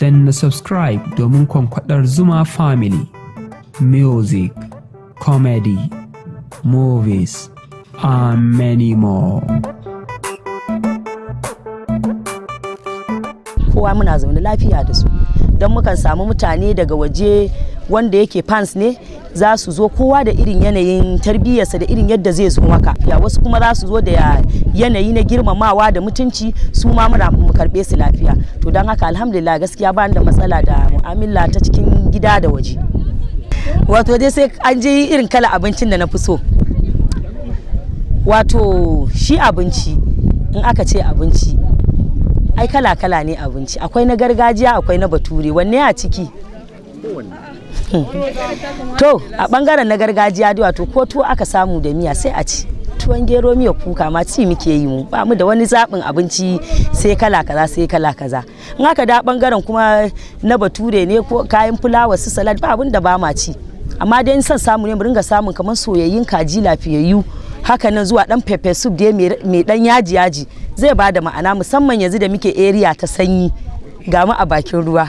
danna subscribe domin kwankwadar Zuma Family. Music, comedy, movies, and many more. Kowa muna zaune lafiya da su don mukan samu mutane daga waje wanda yake fans ne za su zo kowa da irin yanayin tarbiyyarsa da irin yadda zai zo maka, ya wasu kuma za su zo da yanayi na girmamawa da mutunci, su ma muna mu karbe su lafiya. To don haka alhamdulillah gaskiya ba da matsala da mu'amala ta cikin gida da waje. Wato dai sai an je irin kala abincin da na fi so. Wato shi abinci in aka ce abinci ai kala-kala ne abinci, akwai na gargajiya akwai na bature, wanne a ciki? To a bangaren na gargajiya dai wato ko tuwo aka samu da miya sai a ci, tuwon gero miya kuka ma ci muke yi mu, ba mu da wani zaɓin abinci sai kala kaza sai kala kaza. In aka da bangaren kuma na bature ne ko kayan fulawa su salad ba abin da ba ma ci, amma dai in son samu ne mu ringa samun kamar soyayyun kaji lafiyayyu haka nan zuwa dan pepper soup dai mai dan yaji zai bada ma'ana, musamman yanzu da muke area ta sanyi ga mu a bakin ruwa.